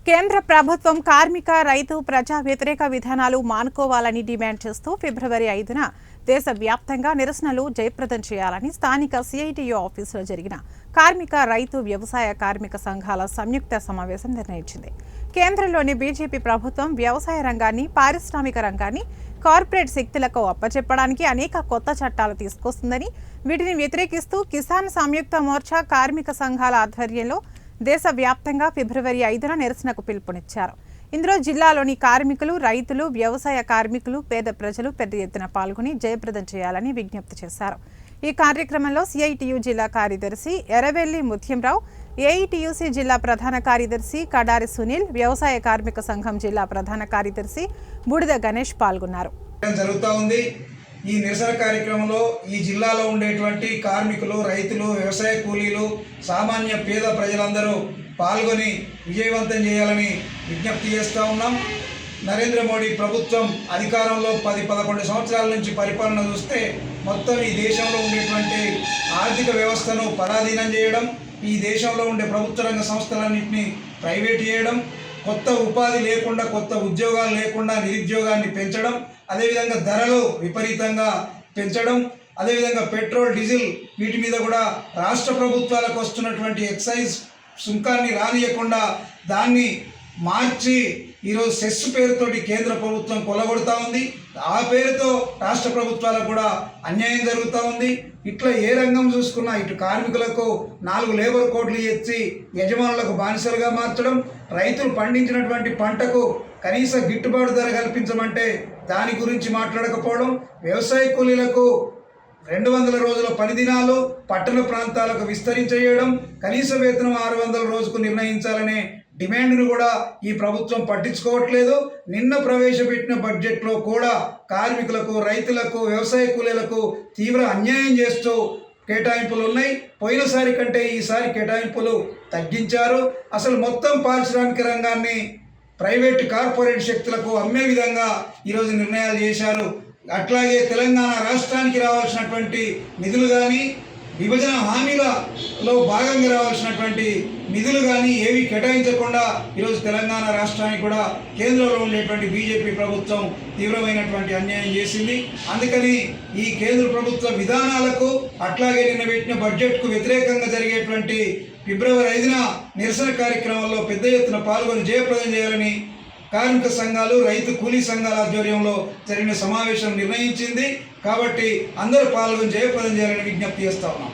కేంద్ర ప్రభుత్వం కార్మిక రైతు ప్రజా వ్యతిరేక విధానాలు మానుకోవాలని డిమాండ్ చేస్తూ ఫిబ్రవరి 5న దేశవ్యాప్తంగా నిరసనలు జయప్రదం చేయాలని స్థానిక సిఐటియు ఆఫీసులో జరిగిన కార్మిక రైతు వ్యవసాయ కార్మిక సంఘాల సంయుక్త సమావేశం నిర్ణయించింది. కేంద్రంలోని బీజేపీ ప్రభుత్వం వ్యవసాయ రంగాన్ని, పారిశ్రామిక రంగాన్ని కార్పొరేట్ శక్తులకు అప్పచెప్పడానికి అనేక కొత్త చట్టాలు తీసుకొస్తుందని, వీటిని వ్యతిరేకిస్తూ కిసాన్ సంయుక్త మోర్చా కార్మిక సంఘాల ఆధ్వర్యంలో దేశవ్యాప్తంగా ఫిబ్రవరి 5న నిరసనకు పిలుపునిచ్చారు. ఇందులో జిల్లాలోని కార్మికులు, రైతులు, వ్యవసాయ కార్మికులు, పేద ప్రజలు పెద్ద ఎత్తున పాల్గొని జయప్రదం చేయాలని విజ్ఞప్తి చేశారు. ఈ కార్యక్రమంలో సిఐటియు జిల్లా కార్యదర్శి ఎర్రవెల్లి ముత్యంరావు, ఏఐటియుసి జిల్లా ప్రధాన కార్యదర్శి కడారి సునీల్, వ్యవసాయ కార్మిక సంఘం జిల్లా ప్రధాన కార్యదర్శి బూడిద గణేష్ పాల్గొన్నారు. ఈ నిరసన కార్యక్రమంలో ఈ జిల్లాలో ఉండేటువంటి కార్మికులు, రైతులు, వ్యవసాయ కూలీలు, సామాన్య పేద ప్రజలందరూ పాల్గొని విజయవంతం చేయాలని విజ్ఞప్తి చేస్తూ ఉన్నాం. నరేంద్ర మోడీ ప్రభుత్వం అధికారంలో 10-11 సంవత్సరాల నుంచి పరిపాలన చూస్తే మొత్తం ఈ దేశంలో ఉండేటువంటి ఆర్థిక వ్యవస్థను పరాధీనం చేయడం, ఈ దేశంలో ఉండే ప్రభుత్వ రంగ సంస్థలన్నింటినీ ప్రైవేట్ చేయడం, కొత్త ఉపాధి లేకుండా, కొత్త ఉద్యోగాలు లేకుండా నిరుద్యోగాన్ని పెంచడం, అదేవిధంగా ధరలు విపరీతంగా పెంచడం, అదేవిధంగా పెట్రోల్, డీజిల్ వీటి మీద కూడా రాష్ట్ర ప్రభుత్వాలకు వస్తున్నటువంటి ఎక్సైజ్ సుంకాన్ని రానియకుండా దాన్ని మార్చి ఈరోజు సెస్ పేరుతోటి కేంద్ర ప్రభుత్వం కొల్లగొడతా ఉంది. ఆ పేరుతో రాష్ట్ర ప్రభుత్వాలకు కూడా అన్యాయం జరుగుతూ ఉంది. ఇట్లా ఏ రంగం చూసుకున్నా ఇటు కార్మికులకు 4 లేబర్ కోడ్లు ఇచ్చి యజమానులకు బానిసలుగా మార్చడం, రైతులు పండించినటువంటి పంటకు కనీస గిట్టుబాటు ధర కల్పించమంటే దాని గురించి మాట్లాడకపోవడం, వ్యవసాయ కూలీలకు 200 రోజుల పని దినాలు పట్టణ ప్రాంతాలకు విస్తరించేయడం, కనీస వేతనం 600 రోజుకు నిర్ణయించాలనే డిమాండ్ను కూడా ఈ ప్రభుత్వం పట్టించుకోవట్లేదు. నిన్న ప్రవేశపెట్టిన బడ్జెట్లో కూడా కార్మికులకు, రైతులకు, వ్యవసాయ కూలీలకు తీవ్ర అన్యాయం చేస్తూ కేటాయింపులు ఉన్నాయి. పోయినసారి కంటే ఈసారి కేటాయింపులు తగ్గించారు. అసలు మొత్తం పారిశ్రామిక రంగాన్ని ప్రైవేట్ కార్పొరేట్ శక్తులకు అమ్మే విధంగా ఈరోజు నిర్ణయాలు చేశారు. అట్లాగే తెలంగాణ రాష్ట్రానికి రావాల్సినటువంటి నిధులు కానీ, విభజన హామీలలో భాగంగా రావాల్సినటువంటి నిధులు కానీ ఏవి కేటాయించకుండా ఈరోజు తెలంగాణ రాష్ట్రానికి కూడా కేంద్రంలో ఉండేటువంటి బీజేపీ ప్రభుత్వం తీవ్రమైనటువంటి అన్యాయం చేసింది. అందుకని ఈ కేంద్ర ప్రభుత్వ విధానాలకు, అట్లాగే నిన్న పెట్టిన బడ్జెట్కు వ్యతిరేకంగా జరిగేటువంటి ఫిబ్రవరి 5న నిరసన కార్యక్రమంలో పెద్ద ఎత్తున పాల్గొని జయప్రదం చేయాలని కార్మిక సంఘాలు, రైతు కూలీ సంఘాల ఆధ్వర్యంలో జరిగిన సమావేశం నిర్ణయించింది. కాబట్టి అందరూ పాల్గొని జయప్రదం చేయాలని విజ్ఞప్తి చేస్తా ఉన్నాం.